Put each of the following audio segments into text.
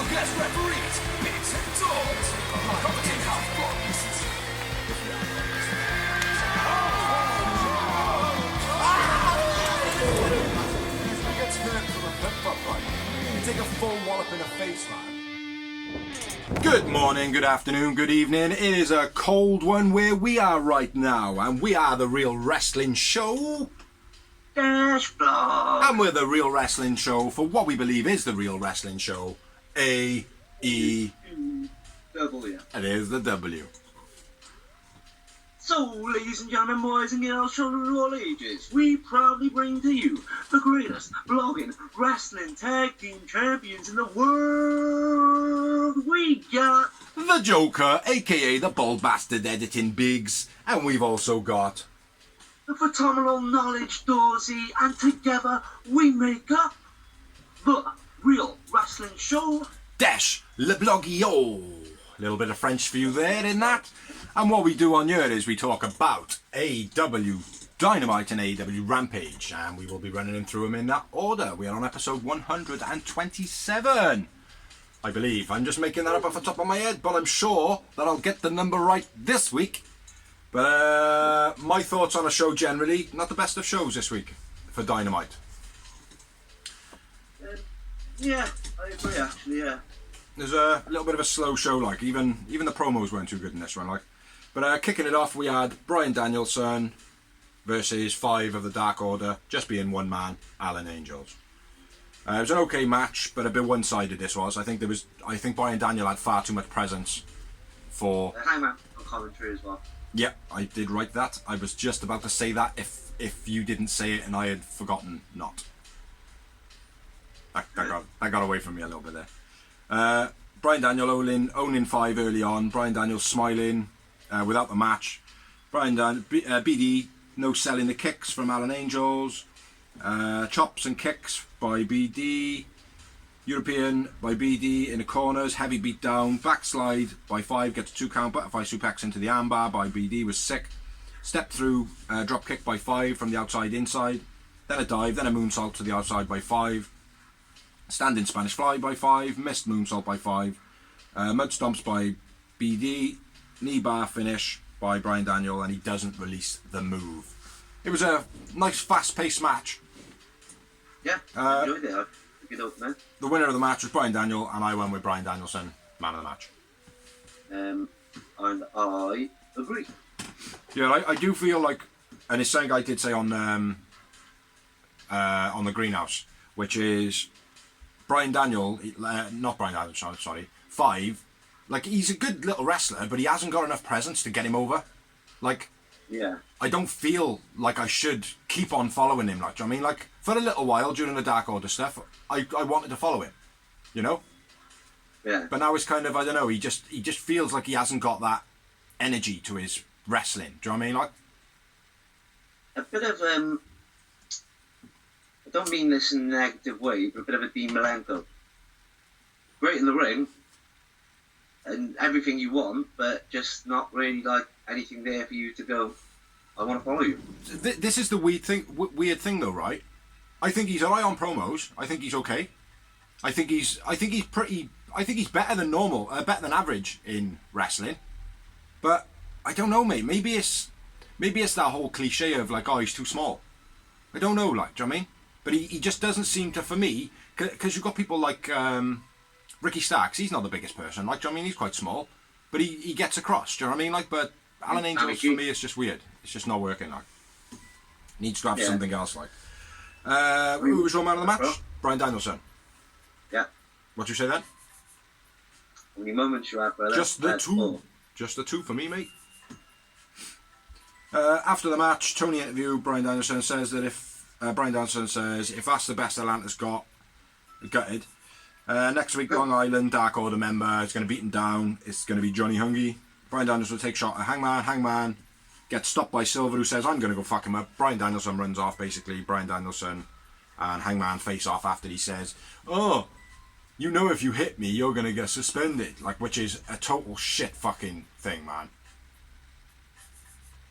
special guest referees, bigs and dogs, commentate how fun. He gets hurt from a flip-flop fight. You take a full wallop in the face, man. Good morning, good afternoon, good evening. It is a cold one where we are right now, and we are the Real Wrestling Show. Dash blog. And we're the Real Wrestling Show for what we believe is the Real Wrestling Show. A-E. W. It is the W. So, ladies and gentlemen, boys and girls, children of all ages, we proudly bring to you the greatest blogging wrestling tag team champions in the world. We got The Joker, aka the Bald Bastard Editing Biggs. And we've also got the phenomenal Knowledge Dorsey, and together we make up the Real Wrestling Show. Dash Le Blogio. A little bit of French for you there, in that. And what we do on here is we talk about AW Dynamite and AW Rampage, and we will be running them through them in that order. We are on episode 127, I believe. I'm just making that up off the top of my head, but I'm sure that I'll get the number right this week. But my thoughts on a show generally, not the best of shows this week for Dynamite. Yeah, I agree actually, yeah. There's a little bit of a slow show, like even the promos weren't too good in this one, like. But kicking it off, we had Bryan Danielson versus 5 of the Dark Order, just being one man, Alan Angels. It was an okay match, but a bit one-sided. This was. I think Bryan Daniel had far too much presence for. Hangman on commentary as well. Yeah, I did write that. I was just about to say that if you didn't say it and I had forgotten not. That got away from me a little bit there. Bryan Daniel owning 5 early on. Bryan Daniel smiling without the match. BD no selling the kicks from Alan Angels. Chops and kicks by BD. European by BD in the corners. Heavy beat down. Backslide by 5. Gets a 2 count. Butterfly suplex into the armbar by BD was sick. Step through. Drop kick by 5 from the outside inside. Then a dive. Then a moonsault to the outside by 5. Standing Spanish Fly by 5, missed moonsault by 5, mud stomps by BD, knee bar finish by Bryan Daniel, and he doesn't release the move. It was a nice fast-paced match. Yeah, I enjoyed it. Good opening. The winner of the match was Bryan Daniel, and I went with Bryan Danielson, man of the match. And I agree. Yeah, I do feel like, and it's something I did say on the Greenhouse, which is Bryan Daniel, not Bryan Daniel, sorry, 5, like, he's a good little wrestler, but he hasn't got enough presence to get him over. Like, yeah, I don't feel like I should keep on following him, like, do you know what I mean? Like, for a little while during the Dark Order stuff, I wanted to follow him, you know? Yeah. But now it's kind of, I don't know, he just feels like he hasn't got that energy to his wrestling, do you know what I mean? Like, a bit of, I don't mean this in a negative way, but a bit of a Dean Malenko. Great in the ring, and everything you want, but just not really like anything there for you to go, I want to follow you. This is the weird thing though, right? I think he's alright on promos. I think he's okay. I think he's better than normal, better than average in wrestling. But I don't know, mate. Maybe it's that whole cliche of like, oh, he's too small. I don't know, like, do you know what I mean? But he just doesn't seem to, for me, because you've got people like Ricky Starks. He's not the biggest person, like, do you know what I mean? He's quite small, but he gets across, do you know what I mean? Like, but Alan Angels, for me, it's just weird. It's just not working, like. Needs to have something else, like. Who was your man of the match? Bryan Danielson. Yeah. What'd you say then? How many moments you have, brother? Just the two. Full. Just the 2 for me, mate. After the match, Tony interview, Bryan Danielson says if that's the best Atlanta's got, gutted. Next week, Long Island, Dark Order member is going to beat him down. It's going to be Johnny Hungy. Bryan Danielson will take shot at Hangman. Hangman gets stopped by Silver, who says, I'm going to go fuck him up. Bryan Danielson runs off, basically. Bryan Danielson and Hangman face off after he says, oh, you know if you hit me, you're going to get suspended. Like, which is a total shit fucking thing, man.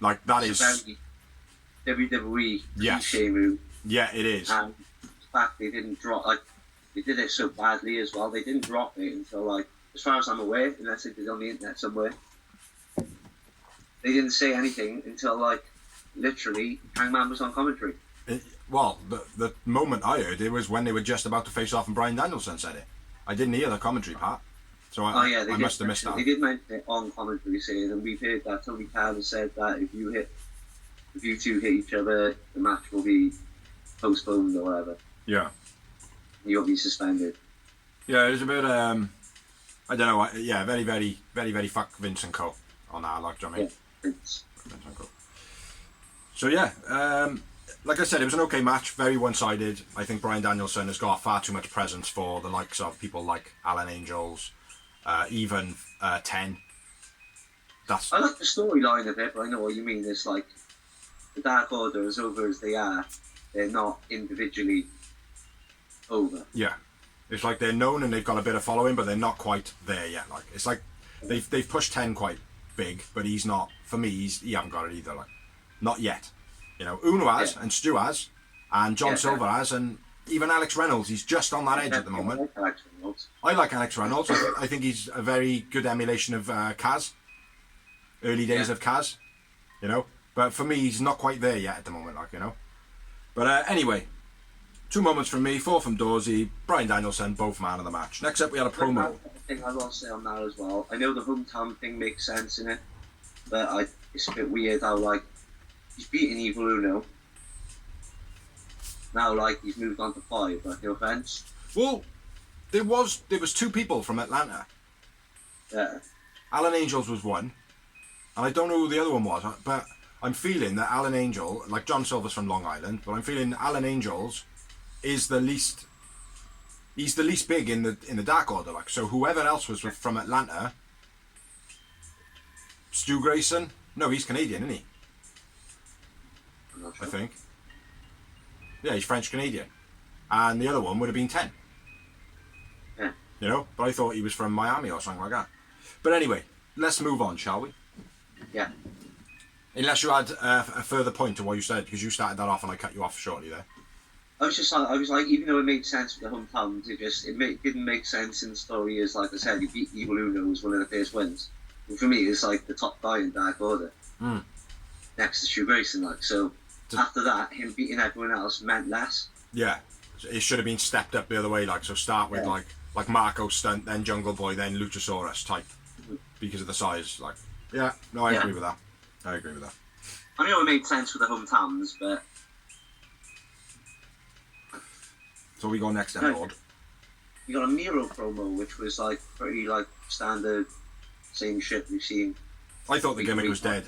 Like, that is... WWE yes. cliche move. Yeah, it is. And the fact they didn't drop, like, they did it so badly as well. They didn't drop it until, like, as far as I'm aware, unless it did on the internet somewhere. They didn't say anything until, like, literally, Hangman was on commentary. The moment I heard it was when they were just about to face off and Bryan Danielson said it. I didn't hear the commentary part. So I must have missed that. They did mention it on commentary saying, and we've heard that Tony Khan has said that if you two hit each other, the match will be postponed or whatever. Yeah. You'll be suspended. Yeah, it was a bit, I don't know, very, very, very, very fuck Vince and Co. on that, like, do you know what I mean? Yeah, Vince and Co. So, yeah, like I said, it was an okay match, very one-sided. I think Bryan Danielson has got far too much presence for the likes of people like Alan Angels, even 10. I like the storyline of it, but I know what you mean. It's like the Dark Order, as over as they are, they're not individually over. Yeah, it's like they're known and they've got a bit of following, but they're not quite there yet. Like it's like they've pushed 10 quite big, but he's not. For me, he haven't got it either. Like not yet. You know, Uno has and Stu has, and John Silver has, and even Alex Reynolds. He's just on that edge at the moment. I like Alex Reynolds. I think he's a very good emulation of Kaz. Early days of Kaz, you know. But for me, he's not quite there yet at the moment, like, you know. But anyway, 2 moments from me, 4 from Dorsey, Bryan Danielson, both man of the match. Next up, we had a promo. I think I will say on that as well. I know the hometown thing makes sense in it, but it's a bit weird how, like, he's beaten Evil Uno. Now, like, he's moved on to 5, like, no offence. Well, there was 2 people from Atlanta. Yeah. Alan Angels was one, and I don't know who the other one was, but I'm feeling that Alan Angel, like John Silver's from Long Island, but I'm feeling Alan Angels is the least. He's the least big in the Dark Order, like. So whoever else was from Atlanta, Stu Grayson. No, he's Canadian, isn't he? I'm not sure. I think. Yeah, he's French Canadian, and the other one would have been 10. Yeah. You know, but I thought he was from Miami or something like that. But anyway, let's move on, shall we? Yeah. Unless you had a further point to what you said, because you started that off and I cut you off shortly there. I was like, even though it made sense for the hometowns, it didn't make sense in the story. As like I said, he beat Evil Uno was one of the first wins. And for me, it's like the top guy in Dark Order, next to Stu Grayson. Like so, after that, him beating everyone else meant less. Yeah, it should have been stepped up the other way. Like so, start with like Marco Stunt, then Jungle Boy, then Luchasaurus type, because of the size. Like, yeah, no, I agree with that. I agree with that. I know it made sense for the hometowns, but. So we go next then, Lord. You got a Miro promo, which was like pretty like standard, same shit we've seen. I thought the gimmick was dead.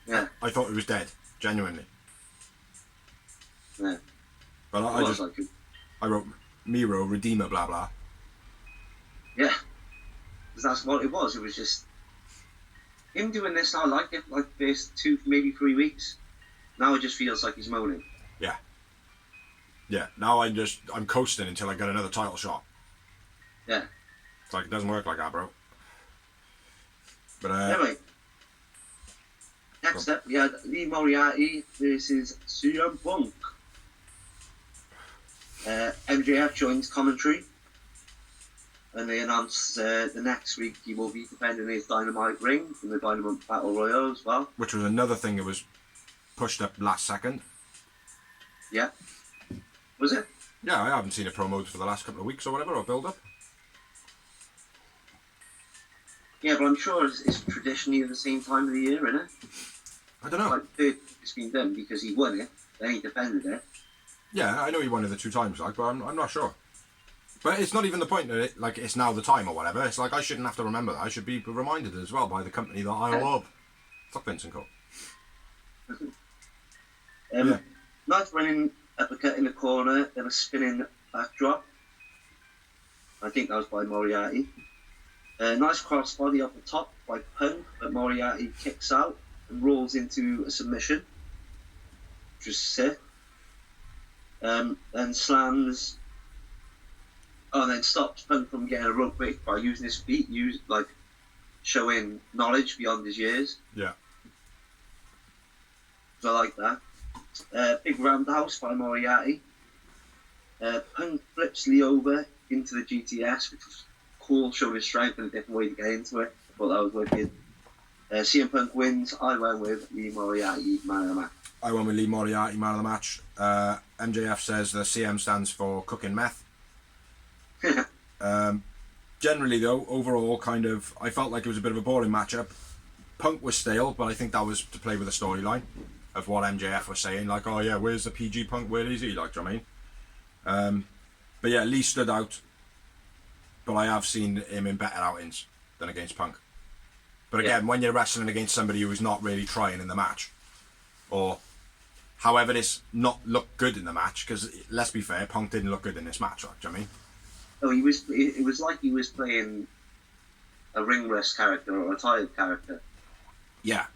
Yeah. I thought it was dead, genuinely. Yeah. But I wrote Miro, Redeemer, blah blah. Yeah. Because that's what it was. It was just him doing this. I like it. Like first 2, maybe 3 weeks. Now it just feels like he's moaning. Yeah. Yeah, now I'm coasting until I get another title shot. Yeah. It's like, it doesn't work like that, bro. But, anyway. Next up, we had Lee Moriarty versus CM Punk. MJF joins commentary. And they announced the next week he will be defending his Dynamite ring from the Dynamite Battle Royale as well. Which was another thing that was pushed up last second. Yeah. Was it? Yeah, I haven't seen a promo for the last couple of weeks or whatever, or build up. Yeah, but I'm sure it's traditionally at the same time of the year, isn't it? I don't know. Like, it's been done because he won it, then he defended it. Yeah, I know he won it the 2 times, like, but I'm not sure. But it's not even the point that it's now the time or whatever. It's like I shouldn't have to remember that. I should be reminded as well by the company that I love. Fuck Vince and Co. Nice running uppercut in the corner, then a spinning backdrop. I think that was by Moriarty. Nice crossbody off the top by Punk, but Moriarty kicks out and rolls into a submission, which was sick. Then slams. Oh, and then stops Punk from getting a rope break by using his feet, showing knowledge beyond his years. Yeah. So I like that. Big roundhouse by Moriarty. Punk flips Lee over into the GTS, which was cool, showing his strength and a different way to get into it. I thought that was wicked. CM Punk wins. I went with Lee Moriarty, man of the match. I went with Lee Moriarty, man of the match. MJF says the CM stands for cooking meth. Generally, though, overall, kind of, I felt like it was a bit of a boring matchup. Punk was stale, but I think that was to play with the storyline of what MJF was saying. Like, oh yeah, where's the PG Punk? Where is he? Like, do you know what I mean? But yeah, Lee stood out. But I have seen him in better outings than against Punk. But again, when you're wrestling against somebody who is not really trying in the match, or however this not look good in the match, because let's be fair, Punk didn't look good in this match, like, do you know what I mean? Oh, it was like he was playing a ring rust character or a tired character. Yeah.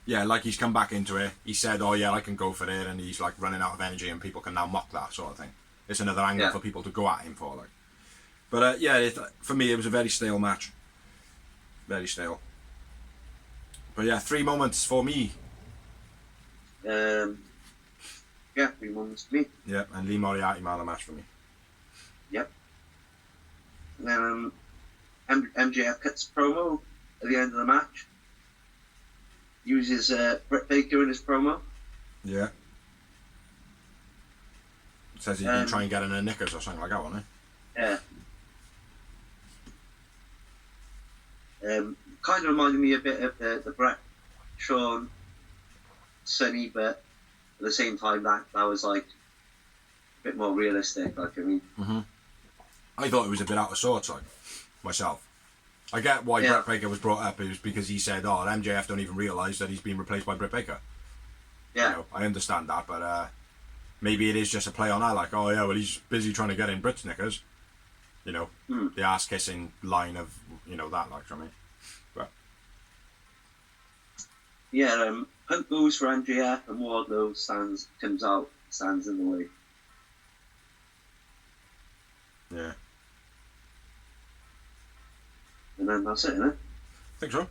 Yeah, like he's come back into it. He said, oh yeah, I can go for it, and he's like running out of energy and people can now mock that sort of thing. It's another angle for people to go at him for, like. But yeah, for me it was a very stale match. Very stale. But yeah, 3 moments for me. Yeah, 3 moments for me. Yeah, and Lee Moriarty man of the match for me. Yep. And then MJF cuts promo at the end of the match. Uses Britt Baker in his promo. Yeah. Says he's been trying to get in her knickers or something like that, wasn't he? Yeah. Kind of reminded me a bit of the Brett, Sean, Sonny, but at the same time that was like a bit more realistic. Like, I mean, I thought it was a bit out of sorts, like, myself. I get why Britt Baker was brought up. It was because he said, oh, MJF don't even realise that he's been replaced by Britt Baker. Yeah. You know, I understand that, but maybe it is just a play on that, like, oh yeah, well, he's busy trying to get in Britt's knickers. You know, the ass-kissing line of, you know, that, like, I mean. But yeah, Punk goes for MJF and Wardlow comes out, stands in the way. Yeah. And then that's it, isn't it? I think so.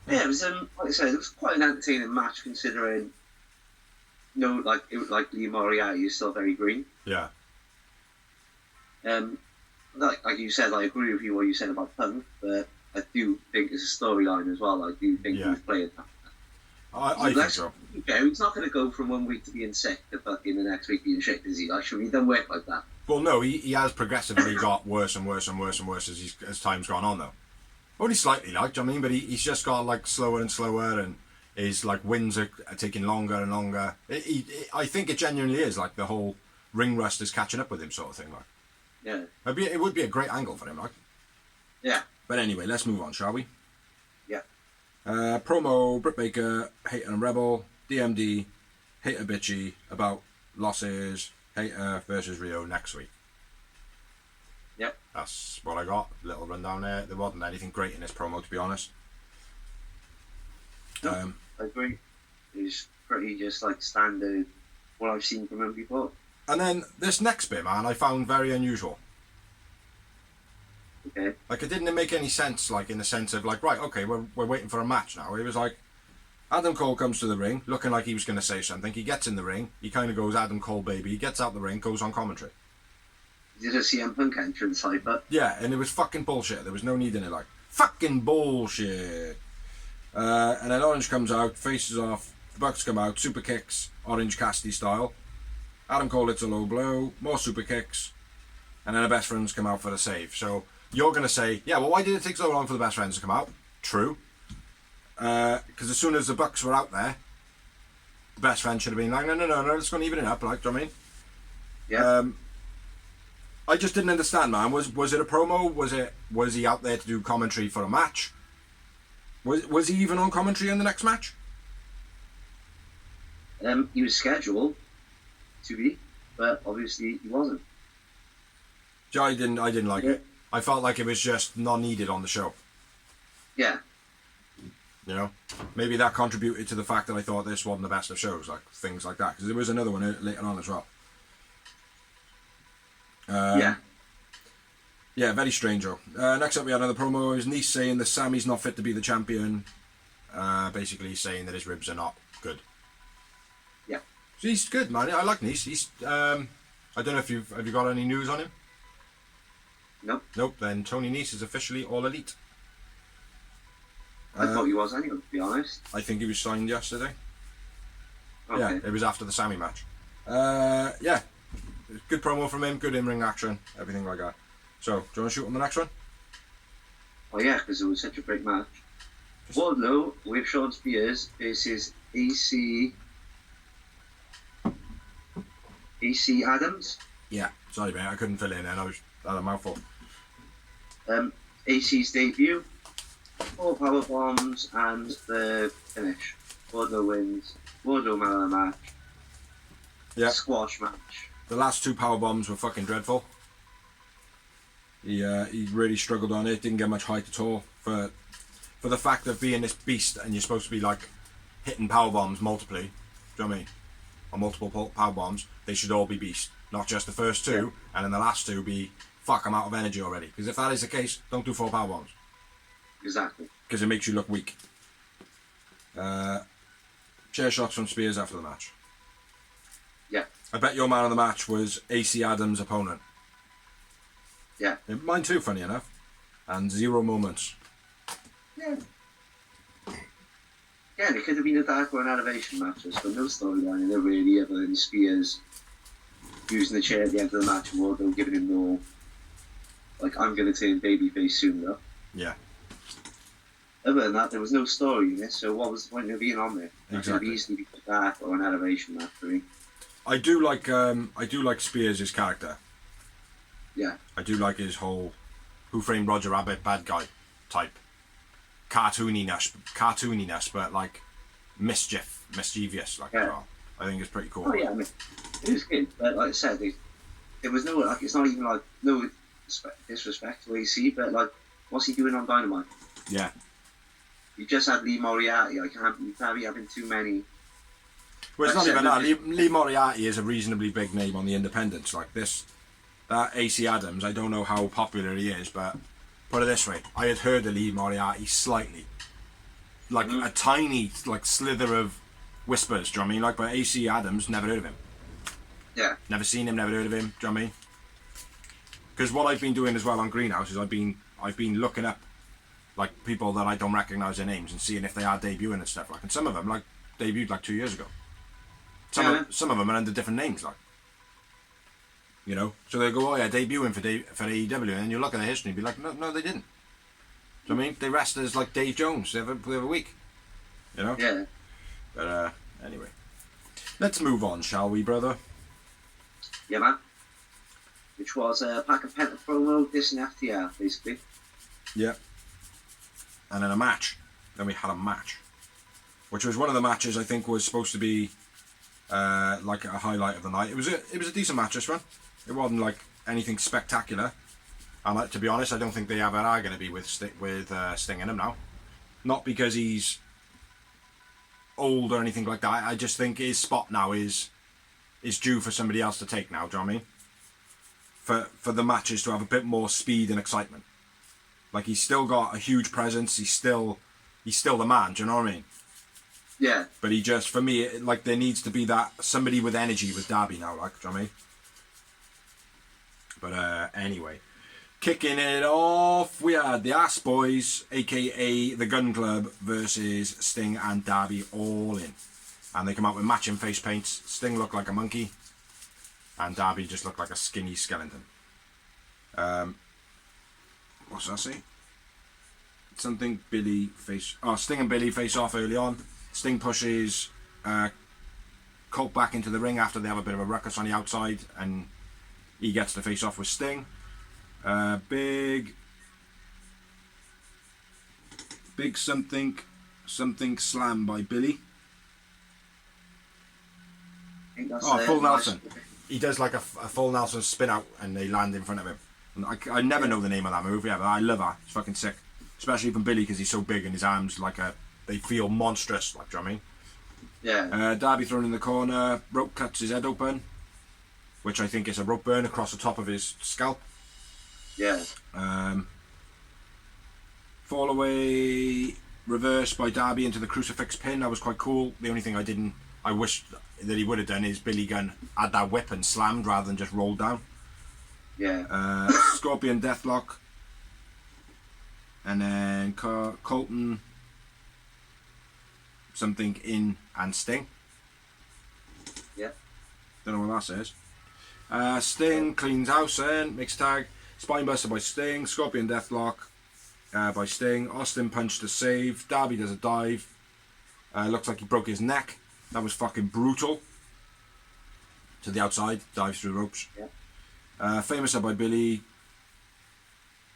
Yeah, it was like I said, it was quite an entertaining match considering like Lee Moriarty is still very green. Yeah. Like you said, I agree with you what you said about Punk, but I do think it's a storyline as well. I do think he's playing that. I think so. Okay, he's not going to go from 1 week to being sick to fucking the next week being shit, is he? Like, he doesn't work like that. Well, no, he has progressively got worse and worse and worse and worse as time's gone on, though. Only slightly, like, do you know what I mean? But he's just got, like, slower and slower, and his, like, wins are taking longer and longer. I think it genuinely is, like, the whole ring rust is catching up with him sort of thing, like. Yeah. It would be a great angle for him, like. Yeah. But anyway, let's move on, shall we? Yeah. Promo, Britt Baker, Hater and Rebel, DMD, Hater Bitchy, about losses, Hater versus Rio next week. Yep. That's what I got. Little rundown there. There wasn't anything great in this promo, to be honest. I agree. It's pretty just like standard what I've seen from him before. And then this next bit, man, I found very unusual. Okay. Like, it didn't make any sense, like, in the sense of, like, right, okay, we're waiting for a match now. It was like, Adam Cole comes to the ring, looking like he was going to say something. He gets in the ring. He kind of goes, Adam Cole, baby. He gets out the ring, goes on commentary. Did a CM Punk entrance type, but... Yeah, and it was fucking bullshit. There was no need in it, like, fucking bullshit. And then Orange comes out, faces off, the Bucks come out, super kicks, Orange Cassidy style. Adam Cole hits a low blow, more super kicks, and then the best friends come out for the save. So you're going to say, yeah, well, why did it take so long for the best friends to come out? True. Because as soon as the Bucks were out there, the best friend should have been like, no, let's go and even it up, like, do you know what I mean? Yeah. I just didn't understand, man. Was it a promo? Was he out there to do commentary for a match? Was he even on commentary in the next match? He was scheduled to be, but obviously he wasn't. I didn't like it. I felt like it was just not needed on the show. Yeah. You know, maybe that contributed to the fact that I thought this wasn't the best of shows, like things like that. Because there was another one later on as well. Yeah, very strange, though. Next up, we had another promo. His niece saying that Sammy's not fit to be the champion. Basically saying that his ribs are not good. Yeah. He's good, man. I like Nice. He's I don't know if have you got any news on him? Nope. Nope. Then Tony Nese is officially all elite. I thought he was anyway, to be honest. I think he was signed yesterday. Okay. Yeah, it was after the Sammy match. Yeah, good promo from him, good in-ring action, everything like that. So, do you want to shoot on the next one? Oh yeah, because it was such a great match. Wardlow with Sean Spears versus AC Adams. Yeah, sorry mate, I couldn't fill it in and I had a mouthful. AC's debut, 4 power bombs and the finish. Wardlow wins. Wardlow man of the match. Yeah. Squash match. The last 2 power bombs were fucking dreadful. He really struggled on it, didn't get much height at all for the fact of being this beast and you're supposed to be like hitting power bombs multiply. Do you know what I mean? On multiple power bombs, they should all be beast, not just the first 2, Yeah. and then the last 2 be fuck, I'm out of energy already. Because if that is the case, don't do 4 power bombs. Exactly. Because it makes you look weak. Chair shots from Spears after the match. Yeah. I bet your man of the match was AC Adams' opponent. Yeah. Mine too, funny enough. And 0 moments. Yeah. Yeah, it could have been a dark or an elevation match, but no storyline in there really, other than Spears using the chair at the end of the match and Wardlow giving him no, like, I'm going to turn babyface soon though. Yeah. Other than that, there was no story in this, so what was the point of being on there? It could easily be a dark or an elevation match for me. I do like Spears' character. Yeah. I do like his whole Who Framed Roger Rabbit bad guy type. Cartooniness, but like mischievous, like as well. I think it's pretty cool. Oh yeah, I mean, it was good, but like I said, there was no, like, it's not even like, no disrespect to AC, but like, what's he doing on Dynamite? Yeah. You just had Lee Moriarty, you can't be having too many. Well, it's Like not even I that. said, Lee Moriarty is a reasonably big name on the independents. Like this, that AC Adams, I don't know how popular he is, but put it this way, I had heard of Lee Moriarty slightly. Like a tiny, like, slither of whispers, do you know what I mean? Like, but AC Adams, never heard of him. Yeah. Never seen him, never heard of him, do you know what I mean? Because what I've been doing as well on Greenhouse is I've been looking up, like, people that I don't recognise their names and seeing if they are debuting and stuff, like, and some of them, like, debuted, like, 2 years ago. Some of them are under different names, like. You know? So they go, oh yeah, debuting for AEW, and then you look at the history and be like, no, they didn't. Do you know what I mean? They rest as, like, Dave Jones every week. You know? Yeah. But, anyway. Let's move on, shall we, brother? Yeah, man. Which was a Pack and Penta promo, dissing FTR, basically. Yeah. And then a match. Then we had a match. Which was one of the matches I think was supposed to be like a highlight of the night. It was a decent match, this one. It wasn't like anything spectacular. And to be honest, I don't think they ever are going to be with Sting in him now. Not because he's old or anything like that. I just think his spot now is due for somebody else to take now. Do you know what I mean? For the matches to have a bit more speed and excitement. Like, he's still got a huge presence. He's still the man. Do you know what I mean? Yeah. But he just, for me, like, there needs to be that somebody with energy with Darby now. Like, do you know what I mean? But anyway, kicking it off, we had the Ass Boys, aka the Gun Club, versus Sting and Darby, all in. And they come out with matching face paints. Sting looked like a monkey, and Darby just looked like a skinny skeleton. What's that say? Something Billy face. Oh, Sting and Billy face off early on. Sting pushes Colt back into the ring after they have a bit of a ruckus on the outside, and he gets to face off with Sting. Big something slam by Billy. I think that's Full Nelson. He does like a full Nelson spin out and they land in front of him. And I never know the name of that move, yeah, but I love that. It's fucking sick. Especially from Billy because he's so big and his arms they feel monstrous, like, do you know what I mean? Yeah. Darby thrown in the corner, rope cuts his head open, which I think is a rope burn across the top of his scalp. Yeah. Fall away reverse by Darby into the crucifix pin. That was quite cool. The only thing I wished that he would have done is Billy Gunn had that whip and slammed rather than just rolled down. Yeah. Scorpion Deathlock. And then Colton something in and Sting. Yeah. Don't know what that says. Sting cleans house and mixed tag. Spinebuster by Sting. Scorpion Deathlock by Sting. Austin punch to save. Darby does a dive. Looks like he broke his neck. That was fucking brutal. To the outside. Dives through ropes. Yeah. Famous by Billy.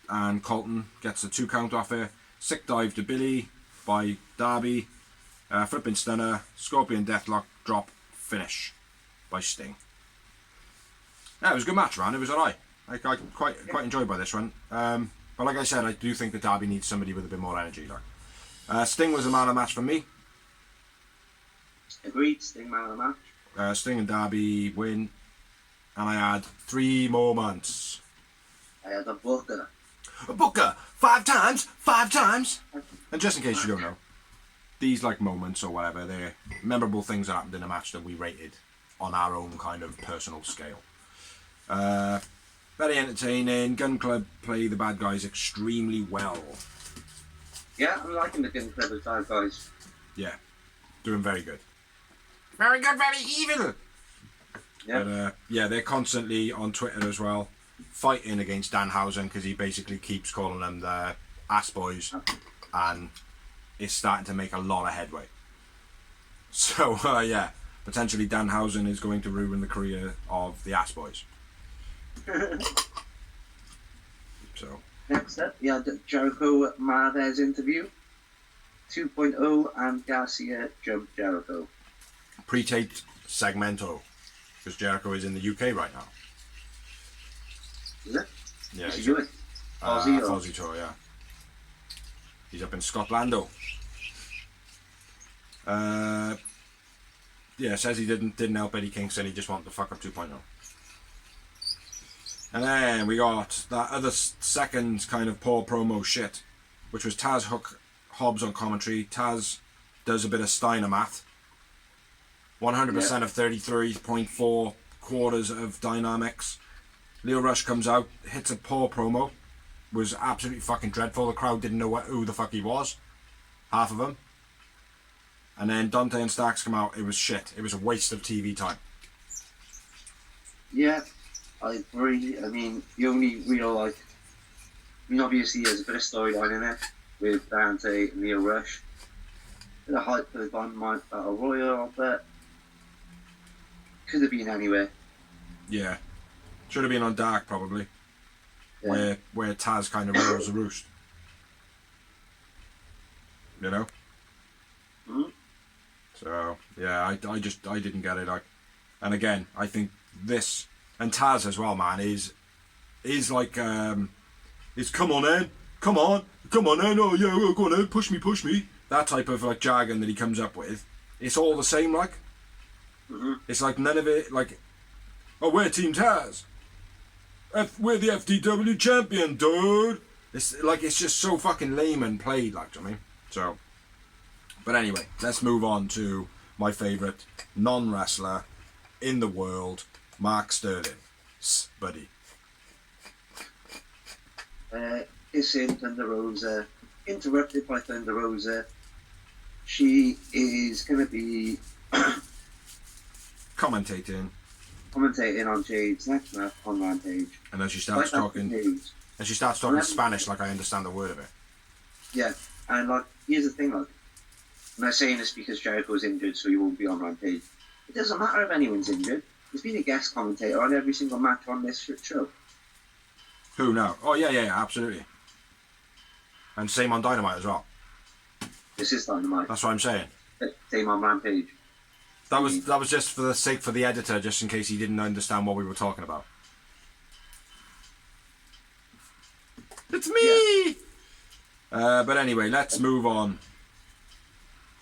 And Colton gets a 2 count off here. Sick dive to Billy by Darby. Flipping stunner. Scorpion Deathlock drop finish by Sting. Yeah, it was a good match, man. It was alright. I quite enjoyed by this one. But like I said, I do think that Darby needs somebody with a bit more energy. Like, Sting was a man of the match for me. Agreed. Sting man of the match. Sting and Darby win, and I had 3 moments. I had a Booker. A Booker 5 times. And just in case you don't know, these like moments or whatever, they're memorable things that happened in a match that we rated on our own kind of personal scale. Very entertaining. Gun Club play the bad guys extremely well. Yeah, I'm liking the Gun Club of bad guys. Yeah, doing very good. Very good, very evil. Yeah. But yeah, they're constantly on Twitter as well, fighting against Danhausen because he basically keeps calling them the ass boys, and is starting to make a lot of headway. So yeah, potentially Danhausen is going to ruin the career of the ass boys. So Next up, we had Jericho Marvez interview. 2.0 and Garcia jumped Jericho. pre-taped segmento because Jericho is in the UK right now. Is it? Yeah, What's he he's doing? Aussie or? Aussie tour, yeah. He's up in Scotland. Yeah, says he didn't help Eddie Kingston. He just wanted to fuck up 2.0. And then we got that other second kind of poor promo shit, which was Taz Hook Hobbs on commentary. Taz does a bit of Steiner math. 100% of 33.4 quarters of dynamics. Leo Rush comes out, hits a poor promo. Was absolutely fucking dreadful. The crowd didn't know who the fuck he was. Half of them. And then Dante and Starks come out. It was shit. It was a waste of TV time. Yeah, I agree. I mean, the only real, obviously there's a bit of storyline in it with Dante and Leo Rush. A bit of hype for the Dynamite Battle Royale, but could have been anywhere. Yeah. Should have been on Dark, probably. Yeah. Where Taz kind of rules the roost. You know? Mm-hmm. So, yeah, I didn't get it. And again, I think this, and Taz as well, man, is like, is come on then, come on then, oh yeah, go on then, push me. That type of like jargon that he comes up with, it's all the same, like. Mm-hmm. It's like none of it, like, oh, we're Team Taz. We're the FTW champion, dude. It's like, it's just so fucking lame and played, like, do you know what I mean? So, but anyway, let's move on to my favourite non-wrestler in the world, Mark Sterling. Buddy. Kissing Thunder Rosa, interrupted by Thunder Rosa. She is going to be Commentating. on Jade's next match on Rampage. And then she starts talking. Spanish like I understand the word of it. Yeah, and like, here's the thing, like, I'm not saying this because Jericho's injured, so he won't be on Rampage. It doesn't matter if anyone's injured. He's been a guest commentator on every single match on this show. Who now? Oh yeah, absolutely. And same on Dynamite as well. This is Dynamite. That's what I'm saying. Same on Rampage. That was just for the sake for the editor, just in case he didn't understand what we were talking about. It's me. Yeah. But anyway, let's move on.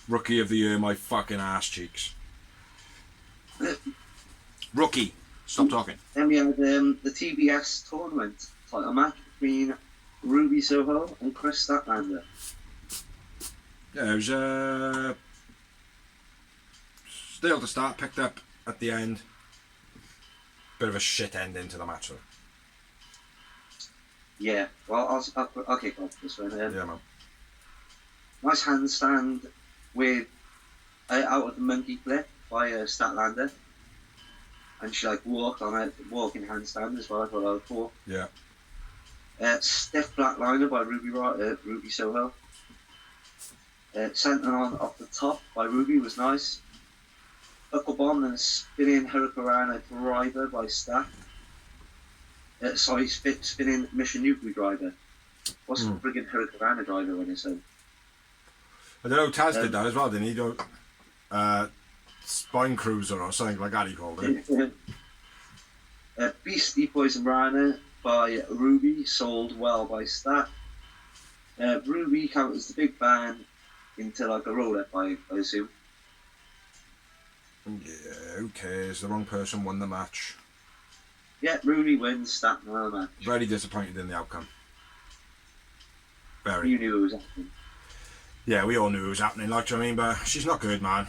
Rookie of the year, my fucking ass cheeks. Rookie. Stop talking. Then we had the TBS tournament title match between Ruby Soho and Chris Statlander. Still to start, picked up at the end. Bit of a shit ending to the match, though. Yeah, well, I'll kick off this one. Yeah, man. Nice handstand with out of the monkey flip by Statlander. And she walked on a walking handstand as well. I thought that was cool. Yeah. Stiff flatliner by Ruby Soho. Senton on off the top by Ruby was nice. Buckle bomb and a spinning Hurricanrana driver by Stat. Spinning Michinoku driver. What's the friggin' Hurricanrana driver when it's I don't know, Taz did that as well, didn't he? Spine Cruiser or something like that he called it. Beastie Poison Rana by Ruby, sold well by Stat. Ruby counters the big bang into a roll-up, I assume. Yeah, who cares? The wrong person won the match. Yeah, Ruby wins, Stat won the match. Very disappointed in the outcome. Very. You knew it was happening. Yeah, we all knew it was happening, like, do you know what I mean? But she's not good, man.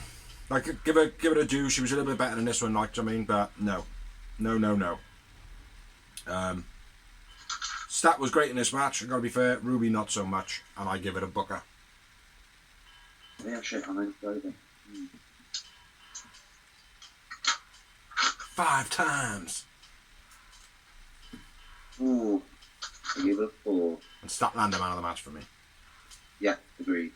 Like, give it a due. She was a little bit better than this one, like, do you know what I mean? But no. No. Stat was great in this match, I've got to be fair. Ruby, not so much. And I give it a booker. Yeah, shit, I'm in favour. 5 times. Ooh, I give it a 4. And Statlander man of the match for me. Yeah, agreed.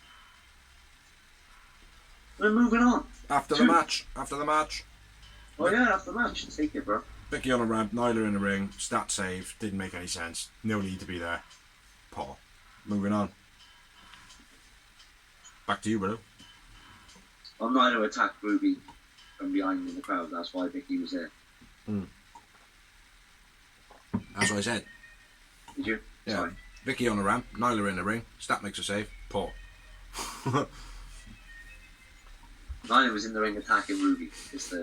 We're moving on. After the match. Oh yeah, after the match. Take it, bro. Vicky on a ramp, Nyla in the ring, stat save, didn't make any sense. No need to be there. Paul. Moving on. Back to you, bro. I'm not going to attack Ruby from behind in the crowd. That's why Vicky was there. That's what I said. Did you? Yeah. Sorry. Vicky on the ramp, Nyla in the ring, stat makes a save, Paul. Nyla was in the ring attacking Ruby. Just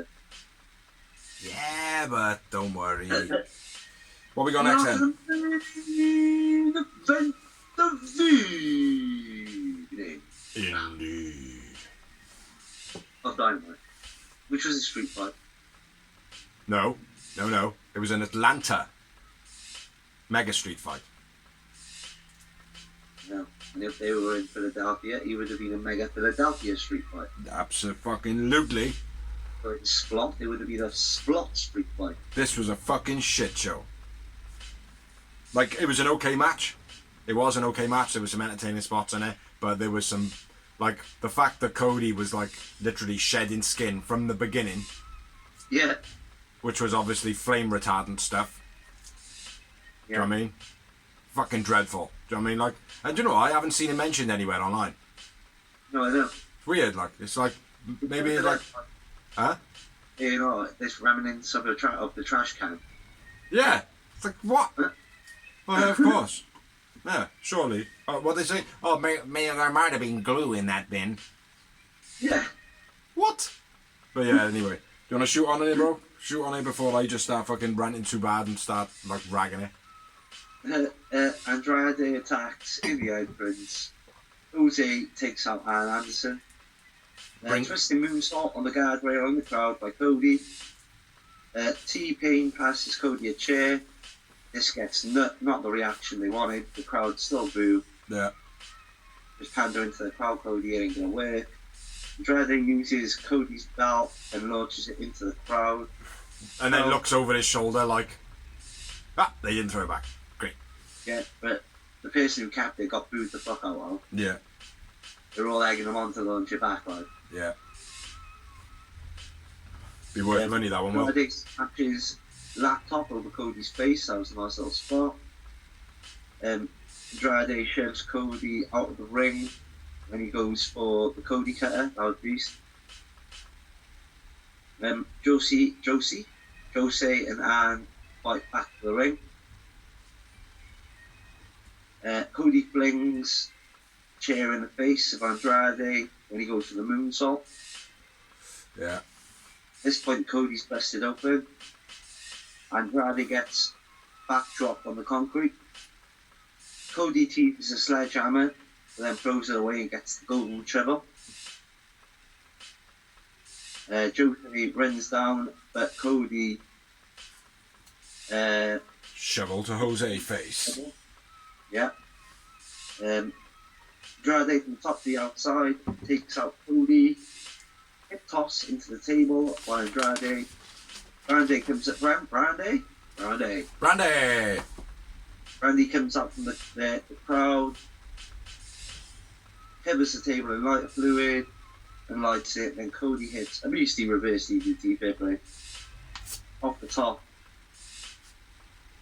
Yeah, but don't worry. What we got next then? The evening Indeed. of Dynamite, which was a street fight. No. It was an Atlanta mega street fight. No, and if they were in Philadelphia, it would have been a mega Philadelphia street fight. Absolutely. Or in Splot, it would have been a Splot street fight. This was a fucking shit show. Like, it was an okay match. It was an okay match. There was some entertaining spots in it, but there was some, like, the fact that Cody was, like, literally shedding skin from the beginning. Yeah. Which was obviously flame retardant stuff. Yeah. Do you know what I mean? Fucking dreadful. Do you know what I mean? Like, and do you know what? I haven't seen it mentioned anywhere online. No, I know. It's weird, like, it's like, maybe it's like, huh? You know, this remnants of the trash can. Yeah. It's like, what? Well, yeah, of course. Yeah, surely. What they say? Oh, there might have been glue in that bin. Yeah. What? But yeah, anyway. Do you want to shoot on it, bro? Shoot on it before I just start fucking ranting too bad and start, like, ragging it. Andrade attacks in the entrance. Jose takes out Ann Anderson. Twisting moonsault on the guardrail in the crowd by Cody. T-Pain passes Cody a chair. This gets not the reaction they wanted. The crowd still boo. Yeah. Just pandering to the crowd. Cody ain't gonna work. Andrade uses Cody's belt and launches it into the crowd. And then looks over his shoulder like, they didn't throw it back. Great. Yeah, but the person who capped it got booed the fuck out of. Yeah. They're all egging him on to launch it back, like. Yeah. Be worth money, that one, will. Andrade snatches laptop over Cody's face. That was a nice little spot. Andrade shoves Cody out of the ring when he goes for the Cody cutter. That was beast. Jose and Ann fight back to the ring. Cody flings chair in the face of Andrade when he goes for the moonsault. Yeah. At this point, Cody's busted open. Andrade gets backdropped on the concrete. Cody teases a sledgehammer, but then throws it away and gets the golden treble. Joe runs down, but Cody Shovel to Jose face. yeah. Andrade from top to the outside takes out Cody. Hip toss into the table by Andrade. Brandy comes up. Brandy comes up from the crowd, covers the table in lighter fluid and lights it. Then Cody hits a beastie reverse DDT, fair play, off the top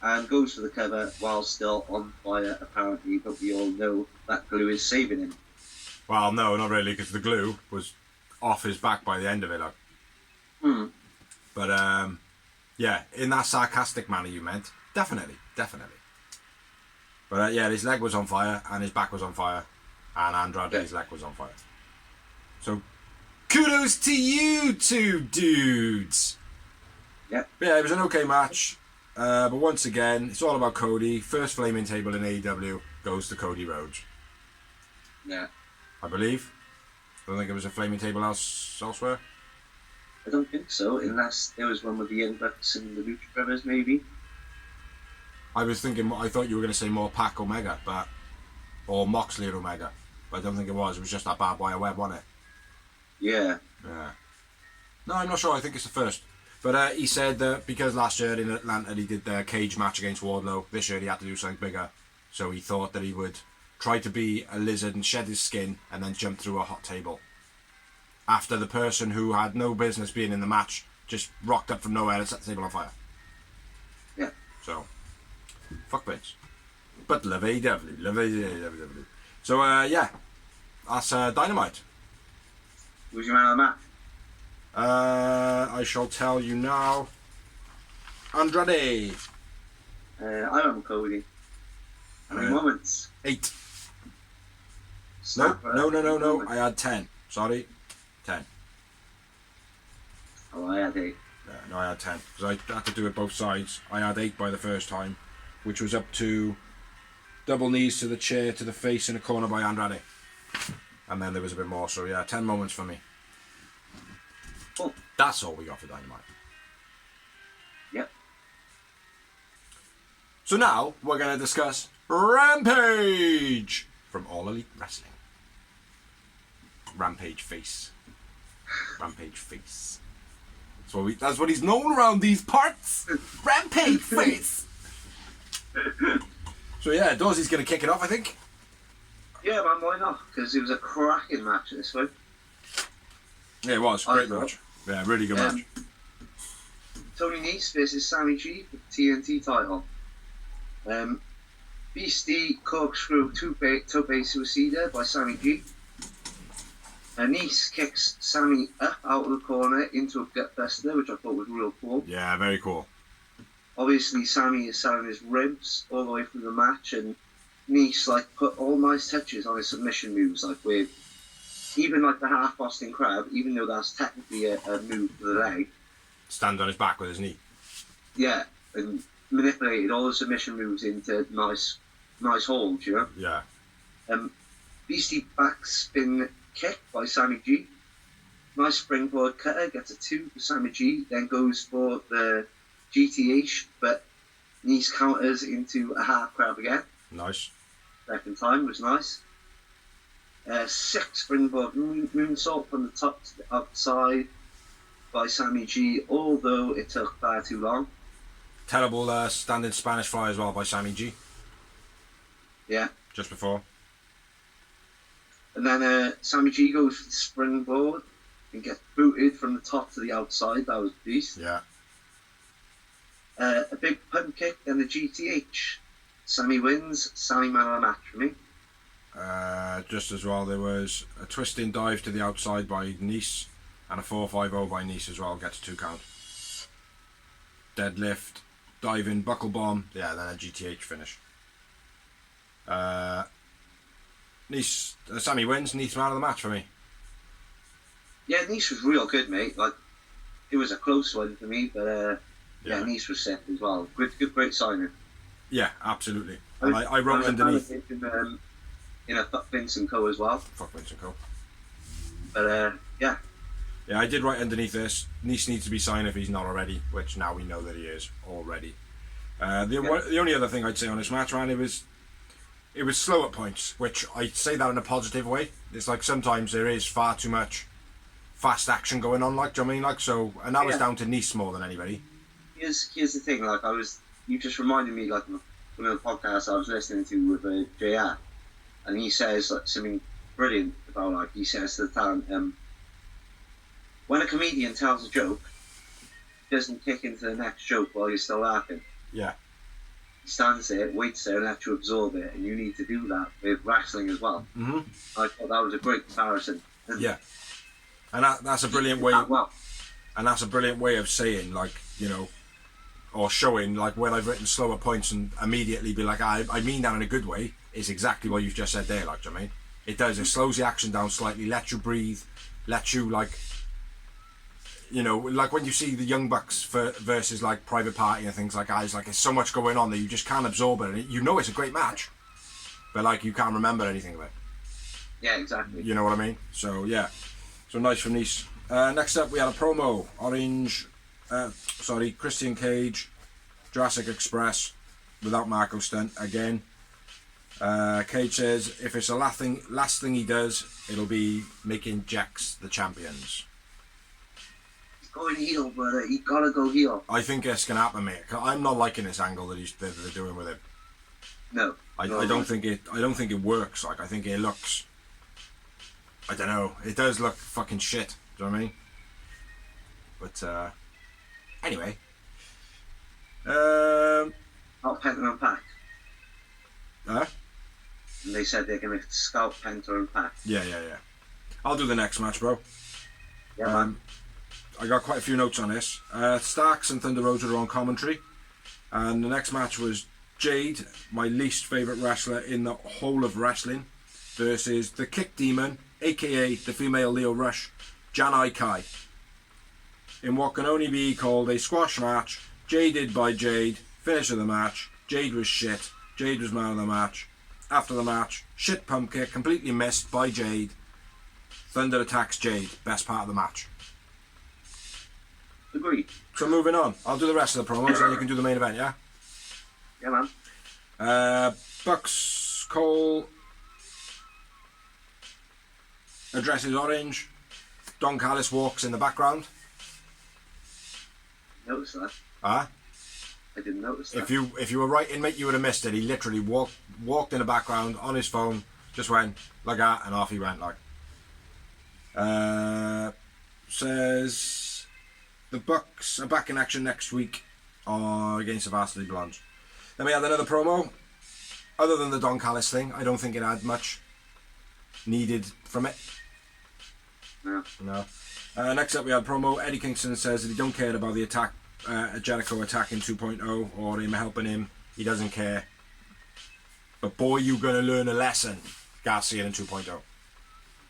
and goes for the cover while still on fire apparently, but we all know that glue is saving him. Well, no, not really, because the glue was off his back by the end of it. Like. But yeah, in that sarcastic manner you meant, definitely. But yeah, his leg was on fire and his back was on fire, and Andrade's leg was on fire. So kudos to you two dudes. Yeah. But yeah, it was an okay match. But once again, it's all about Cody. First flaming table in AEW goes to Cody Rhodes. Yeah. I believe. I don't think it was a flaming table elsewhere. I don't think so, unless there was one with the Young Bucks and the Lucha Brothers, maybe. I thought you were going to say more Pac Omega, or Moxley or Omega, but I don't think it was. It was just that barbed wire web, wasn't it? Yeah. Yeah. No, I'm not sure. I think it's the first. But he said that because last year in Atlanta he did the cage match against Wardlow, this year he had to do something bigger. So he thought that he would try to be a lizard and shed his skin and then jump through a hot table. After the person who had no business being in the match just rocked up from nowhere and set the table on fire. Yeah. So, fuck Vince. But love AEW. So, yeah. That's Dynamite. Who's your man of the match? I shall tell you now. Andrade. I went Cody. How many moments? 8. Snapper. No. I had 10. Sorry. 10. Oh, I had 8. Yeah, no, I had 10. Because I had to do it both sides. I had 8 by the first time, which was up to double knees to the chair, to the face in a corner by Andrade. And then there was a bit more. So, yeah, 10 moments for me. Cool. That's all we got for Dynamite. Yep. So now we're going to discuss Rampage from All Elite Wrestling. Rampage face. That's what he's known around these parts. Rampage face. So yeah, Dawsey's going to kick it off, I think. Yeah, man, why not? Because it was a cracking match this week. Yeah, it was. Great match. Yeah, really good match. Tony Nese versus Sammy G for the TNT title. Beastie corkscrew tope suicida by Sammy G. Nese kicks Sammy up out of the corner into a gutbuster, which I thought was real cool. Yeah, very cool. Obviously, Sammy is selling his ribs all the way through the match, and Nese put all nice touches on his submission moves, with even the half Boston Crab, even though that's technically a move for the leg. Stand on his back with his knee. Yeah, and manipulated all the submission moves into nice holds, you know? Yeah. Beastie backspin kick by Sammy G. Nice springboard cutter, gets a 2 for Sammy G, then goes for the GTH, but Nese counters into a half crab again. Nice. Second time was nice. 6 springboard moonsault from the top to the outside by Sammy G, although it took far too long. Terrible standing Spanish fly as well by Sammy G. Yeah. Just before. And then Sammy G goes for the springboard and gets booted from the top to the outside. That was a beast. Yeah. A big punt kick and the GTH. Sammy wins. Sammy man of the match for me. Just as well, there was a twisting dive to the outside by Nese and a 450 by Nese as well. Gets a 2 count. Deadlift, diving, buckle bomb. Yeah, then a GTH finish. Sammy wins. Nese man of the match for me. Yeah, Nese was real good, mate. It was a close one for me, but yeah, Nese was set as well. Great signing. Yeah, absolutely. And I wrote underneath. Fuck Vince and Co as well. Fuck Vince and Co. But yeah, Yeah, I did write underneath this. Nice needs to be signed if he's not already, which now we know that he is already. The only other thing I'd say on this match, Ryan, it was slow at points, which I say that in a positive way. It's like sometimes there is far too much fast action going on, like, do you know what I mean? Like, so, and that was down to Nice more than anybody. Here's the thing, like, you just reminded me, like, one of the podcasts I was listening to with JR, and he says, like, something brilliant about, like, he says to the talent, when a comedian tells a joke, he doesn't kick into the next joke while you're still laughing. Yeah. He stands there, waits there, and lets you absorb it, and you need to do that with wrestling as well. Mm-hmm. I thought that was a great comparison. Yeah. And that's a brilliant way. Well. And that's a brilliant way of saying, like, you know, or showing, like, when I've written slower points and immediately be like, I mean that in a good way, is exactly what you've just said there, like, do you know what I mean? It does. It slows the action down slightly, lets you breathe, lets you, like, you know, like when you see the Young Bucks versus, like, Private Party and things like that, it's like, there's so much going on that you just can't absorb it. And you know it's a great match, but, like, you can't remember anything of it. Yeah, exactly. You know what I mean? So, yeah. So, nice from Nice. Next up, we had a promo. Christian Cage, Jurassic Express, without Marco Stunt again. Cage says if it's the last thing he does, it'll be making Jax the champions. He's going heel, brother. You gotta go heel. I think it's gonna happen, mate. I'm not liking this angle that they're doing with it. No. I don't think it works. Like, I think it looks. I don't know. It does look fucking shit. Do you know what I mean? But anyway. Not Penta and Pac. Huh? And they said they're going to scalp Penta and Pac. Yeah. I'll do the next match, bro. Yeah, man. I got quite a few notes on this. Starks and Thunder Rosa are on commentary. And the next match was Jade, my least favourite wrestler in the whole of wrestling, versus the Kick Demon, aka the female Leo Rush, Janai Kai. In what can only be called a squash match, Jaded by Jade, finish of the match, Jade was shit, Jade was man of the match. After the match, shit pump kick, completely missed by Jade. Thunder attacks Jade, best part of the match. Agreed. So moving on, I'll do the rest of the promos and you can do the main event, yeah? Yeah, man. Bucks Cole addresses Orange. Don Callis walks in the background. Notice that. Ah? I didn't notice that. If you were writing, mate, you would have missed it. He literally walked in the background on his phone, just went like that, and off he went. Like, says the Bucks are back in action next week against the Varsity Blondes. Then we had another promo. Other than the Don Callis thing, I don't think it had much needed from it. No. Next up, we had promo. Eddie Kingston says that he don't care about the attack, Jericho attacking 2.0 or him helping him. He doesn't care. But boy, you gonna learn a lesson, Garcia in 2.0.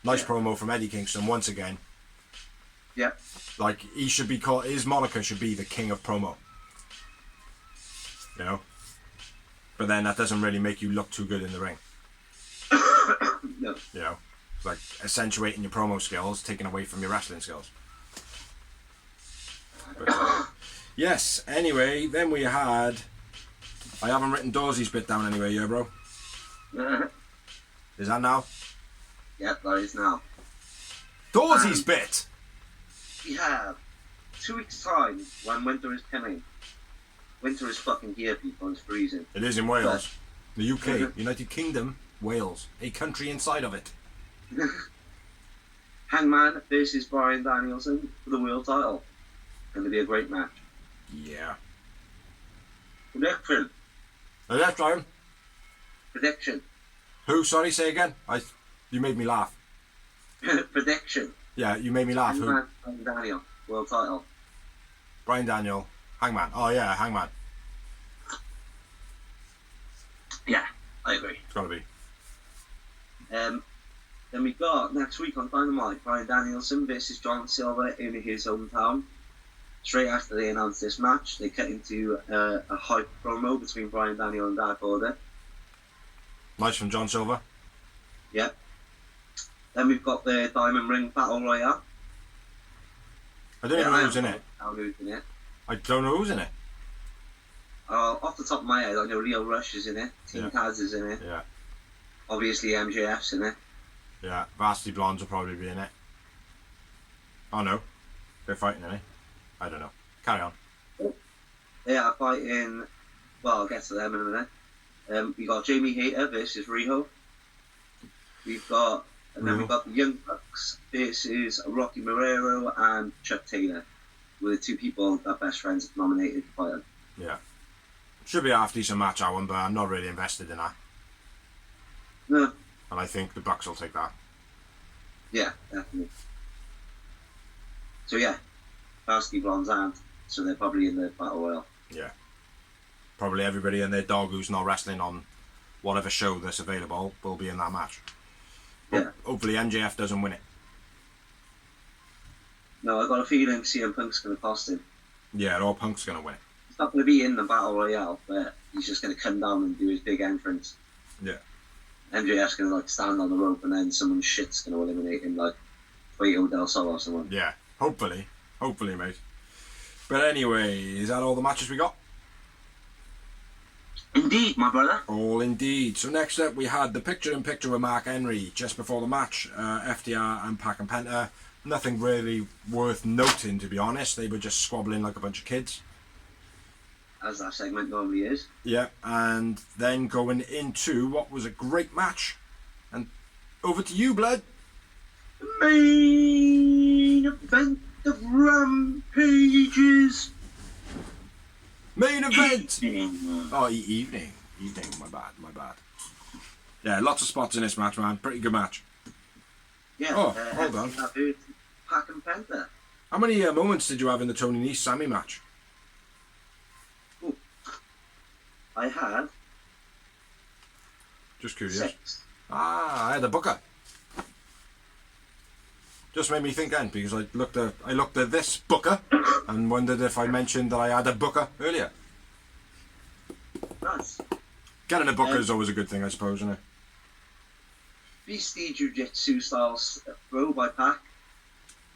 Nice promo from Eddie Kingston once again. Yeah. Like, he should be called. His moniker should be the king of promo. You know. But then that doesn't really make you look too good in the ring. No. You know. Like accentuating your promo skills, taking away from your wrestling skills. But, yes, anyway, then we had... I haven't written Dawsey's bit down anyway, yeah, bro? Is that now? Yep, that is now. Dawsey's bit! We have 2 weeks' time when winter is coming. Winter is fucking here, people. It's freezing. It is in Wales. The UK, United Kingdom, Wales. A country inside of it. Hangman versus Bryan Danielson for the world title. Going to be a great match. Yeah. Prediction. That's time. Prediction. Who? Sorry, say again. You made me laugh. Prediction. Yeah, you made me laugh. Hangman, Bryan Daniel, world title. Bryan Daniel, Hangman. Oh yeah, Hangman. Yeah, I agree. It's gotta be. Then we got next week on Dynamite, Bryan Danielson versus John Silver in his hometown. Straight after they announced this match, they cut into a hype promo between Bryan Daniel and Dark Order. Nice from John Silver. Yep. Then we've got the Diamond Ring Battle Royale. I don't even know who's in it. Who's in it. I don't know who's in it. Off the top of my head, I know Leo Rush is in it. Team Taz is in it. Yeah. Obviously, MJF's in it. Yeah. Varsity Blondes will probably be in it. Oh no. They're fighting in it. I don't know. Carry on. Yeah, fighting. Well, I'll get to them in a minute. We got Jamie Hayter versus Riho. We've got the Young Bucks versus Rocky Marrero and Chuck Taylor, were the two people that Best Friends have nominated to fight them. Yeah. Should be a half decent match, that one, but I'm not really invested in that. No. And I think the Bucks will take that. Yeah, definitely. So yeah, Varsity Blondes aren't, so they're probably in the Battle Royal. Yeah. Probably everybody and their dog who's not wrestling on whatever show that's available will be in that match. Yeah. Hopefully MJF doesn't win it. No, I've got a feeling CM Punk's going to cost him. Yeah, or Punk's going to win it. He's not going to be in the Battle Royale, but he's just going to come down and do his big entrance. Yeah. MJF's going to like stand on the rope and then someone shit's going to eliminate him, like Fuego del Sol or someone. Yeah, hopefully, mate. But anyway, is that all the matches we got? Indeed, my brother. All indeed. So next up we had the picture-in-picture with Mark Henry just before the match. FDR and Pac and Penta. Nothing really worth noting, to be honest. They were just squabbling like a bunch of kids. As that segment normally is. Yeah, and then going into what was a great match. And over to you, Blood. The main event of Rampages. Main event! Evening. Oh, evening. My bad. Yeah, lots of spots in this match, man. Pretty good match. Yeah, Oh, hold on. Pac and Penta. How many moments did you have in the Tony Nese Sammy match? Ooh. I had Just curious. 6. Ah, I had a booker. Just made me think then, because I looked at this booker and wondered if I mentioned that I had a booker earlier. Nice. Getting a booker is always a good thing, I suppose, isn't it? Beastie Jiu-Jitsu style throw by Pac.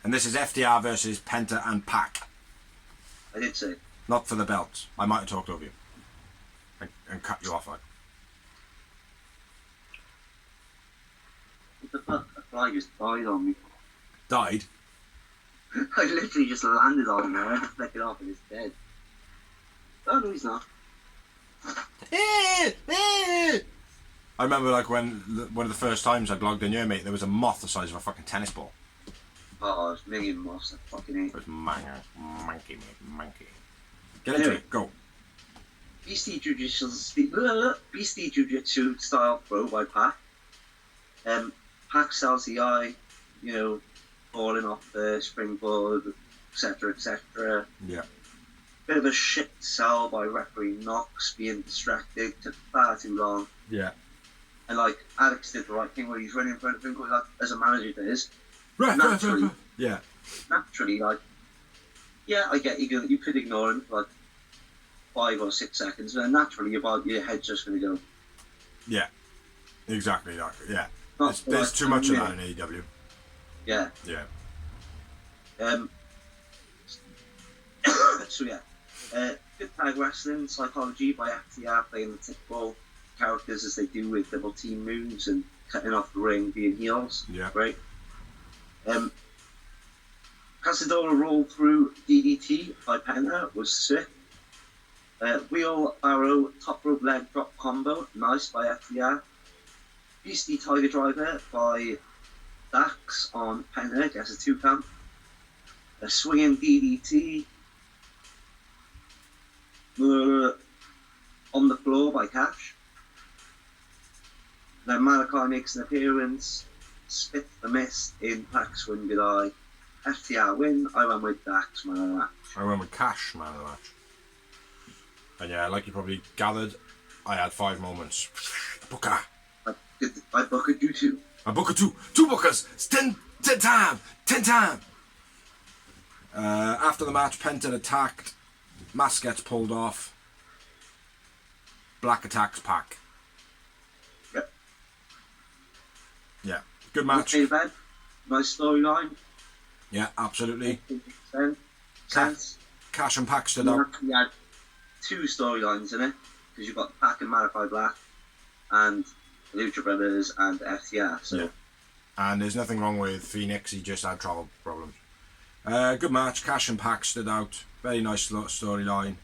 And this is FDR versus Penta and Pac. I did say. Not for the belts. I might have talked over you and cut you off. Like. What the fuck? A fly just died on me. Died? I literally just landed on there and flicked it off and it's dead. Oh no, he's not. I remember like when one of the first times I blogged in here, mate, there was a moth the size of a fucking tennis ball. Oh, it's million moths, I fucking hate. It was monkey, mate. Get into it, go. Beastie Jiu-Jitsu style throw by Pac. Pac sells the eye, you know, falling off the springboard, etc., etc. Yeah. Bit of a shit sell by referee Knox, being distracted, took far too long. Yeah. And like Alex did the right thing where he's running in front of him, like as a manager does. Right. Yeah. Naturally, like, yeah, I get you could ignore him for like 5 or 6 seconds, but then naturally your head's just going to go. Yeah. Exactly. Like, yeah. Not There's like too much of 2 that in minutes. AEW. Yeah. Yeah. So yeah, good tag wrestling psychology by FTR, playing the typical characters as they do with double team moves and cutting off the ring, being heels. Yeah. Great. Casadora roll through DDT by Penta was sick. Wheel Arrow top rope leg drop combo, nice by FTR. Beastie Tiger Driver by Dax on Penta, gets a 2 count. A swinging DDT on the floor by Cash. Then Malachi makes an appearance, spit the mist in Pac's win good eye. FTR win, I went with Dax man of the match. I went with Cash, man of the match. And yeah, like you probably gathered, I had 5 moments. Booker. I bucketed you too. I booked 2 bookers. It's 10 time. After the match, Penta attacked. Mask gets pulled off. Black attacks Pac. Yep. Yeah, good match. Okay, Ben. Nice storyline. Yeah, absolutely. Sense. Cash and Pac stood You out. actually had two storylines in it because you've got Pac and Malachi Black and Lucha Brothers and FTR. So. Yeah. And there's nothing wrong with Phoenix, he just had travel problems. Good match, Cash and Pac stood out. Very nice storyline.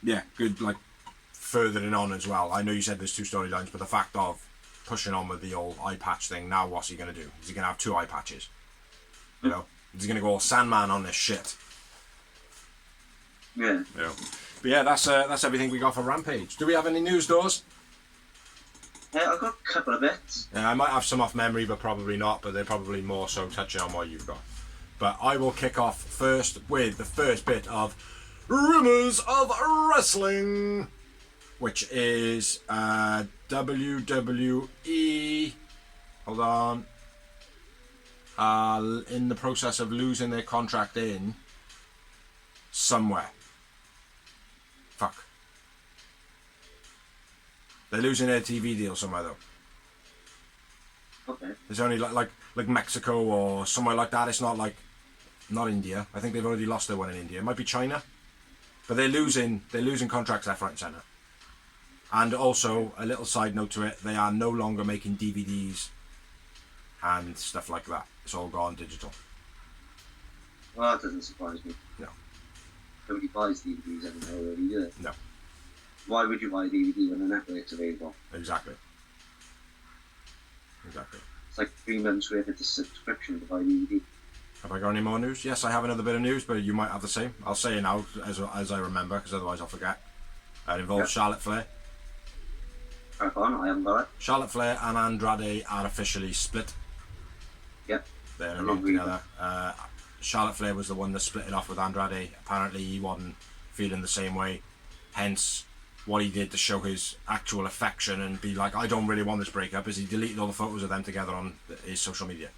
Yeah, good, like, furthering on as well. I know you said there's two storylines, but the fact of pushing on with the old eye patch thing, now what's he going to do? Is he going to have two eye patches? You know? Is he going to go all Sandman on this shit? Yeah. You know? But yeah, that's everything we got for Rampage. Do we have any news, Doors? I've got a couple of bits. Yeah, I might have some off memory, but probably not. But they're probably more so touching on what you've got. But I will kick off first with the first bit of Rumours of Wrestling, which is WWE. Hold on. In the process of losing their contract in somewhere. Fuck. They're losing their TV deal somewhere though. Okay. It's only like Mexico or somewhere like that. It's not India. I think they've already lost their one in India. It might be China, but they're losing contracts left, right, and centre. And also a little side note to it: they are no longer making DVDs and stuff like that. It's all gone digital. Well, that doesn't surprise me. No. Nobody buys DVDs anymore, really, do they? No. Why would you buy a DVD when the network's available? Exactly. It's like 3 months worth of the subscription to buy DVD. Have I got any more news? Yes, I have another bit of news, but you might have the same. I'll say it now as I remember, because otherwise I'll forget. It involves Charlotte Flair. Crack on, I haven't got it. Charlotte Flair and Andrade are officially split. Yep. They're no longer together. Charlotte Flair was the one that split it off with Andrade. Apparently he wasn't feeling the same way. Hence, what he did to show his actual affection and be like, I don't really want this breakup, is he deleted all the photos of them together on his social media.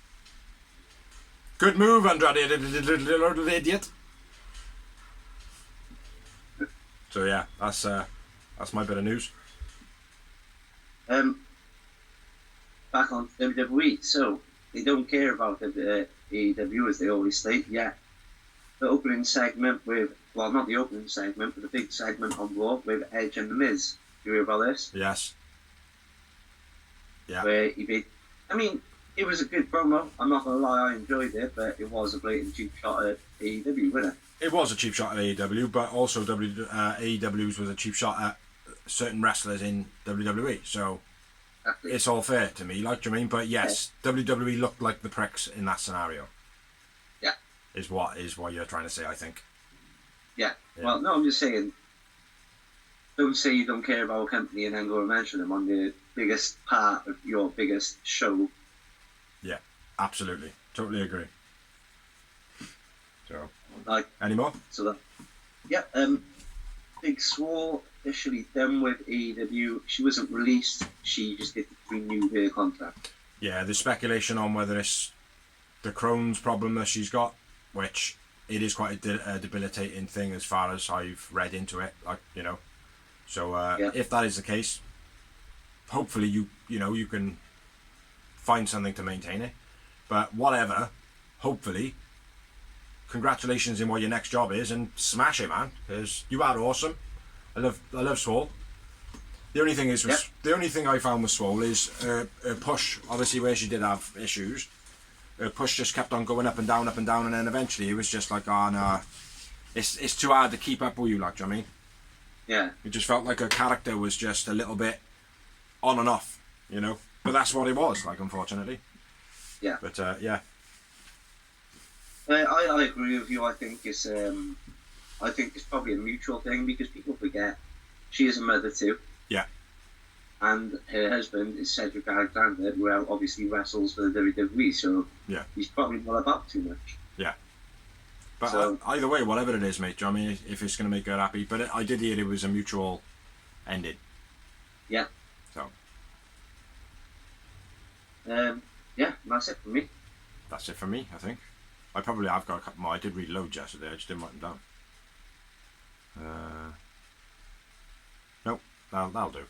Good move, Andrade, little idiot. So yeah, that's my bit of news. Back on WWE. So they don't care about the AEW as they always state. Yeah, the opening segment with, well, not the opening segment, but the big segment on Raw with Edge and The Miz. Do you hear about this? Yes. Yeah. Where he beat. I mean, it was a good promo. I'm not gonna lie, I enjoyed it, but it was a blatant cheap shot at AEW, wasn't it? It was a cheap shot at AEW, but also AEW's was a cheap shot at certain wrestlers in WWE. So Exactly. it's all fair to me, like, do you mean? But yes, WWE looked like the pricks in that scenario. Yeah. Is what you're trying to say, I think. Yeah. Yeah. Well, no, I'm just saying. Don't say you don't care about a company and then go and mention them on the biggest part of your biggest show. Yeah, absolutely, totally agree. So, Like, any more? so that. Yeah. Big Swole officially done with AEW. She wasn't released. She just did renew her contract. Yeah, there's speculation on whether it's the Crohn's problem that she's got, which it is quite a debilitating thing as far as I've read into it, like, you know. So if that is the case, hopefully you can find something to maintain it. But whatever, hopefully, congratulations in what your next job is and smash it, man, because you are awesome. I love Swole. The only thing is, the only thing I found with Swole is her push. Obviously, where she did have issues, her push just kept on going up and down, and then eventually it was just like, oh no, it's too hard to keep up with you, like, do you know what I mean? Yeah. It just felt like her character was just a little bit on and off, you know. But that's what it was, like, unfortunately. Yeah. But yeah. I agree with you. I think it's probably a mutual thing because people forget she is a mother too. Yeah. And her husband is Cedric Alexander, who obviously wrestles for the WWE, so yeah, he's probably not about too much. Yeah. But so, either way, whatever it is, mate, do you know what I mean? If it's going to make her happy. But I did hear it was a mutual ending. Yeah. So. Yeah, that's it for me. That's it for me, I think. I've got a couple more. I did read loads yesterday, I just didn't write them down. Nope, that'll do.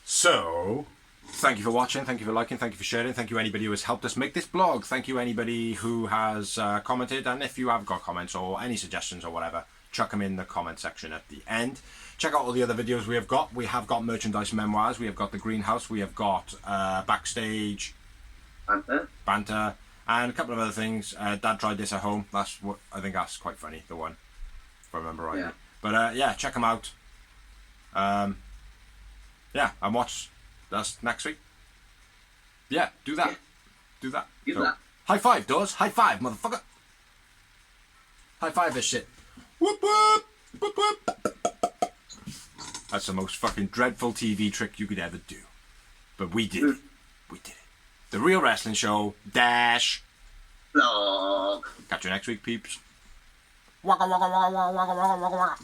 So, Thank you for watching, thank you for liking, thank you for sharing, thank you anybody who has helped us make this blog, thank you anybody who has commented, and if you have got comments or any suggestions or whatever, chuck them in the comment section at the end. Check out all the other videos we have got. We have got merchandise memoirs, we have got the greenhouse, we have got backstage banter, and a couple of other things. Dad tried this at home. That's what I think. That's quite funny, the one, if I remember rightly. Yeah. But yeah, check them out. Yeah, and watch us next week. Yeah, do that. Do that. Do that. High five, Doors. High five, motherfucker. High five this shit. Whoop whoop. Whoop whoop. That's the most fucking dreadful TV trick you could ever do. But we did it. We did it. The Real Wrestling Show dash Vlog. Catch you next week, peeps. Waka waka waka waka waka waka waka.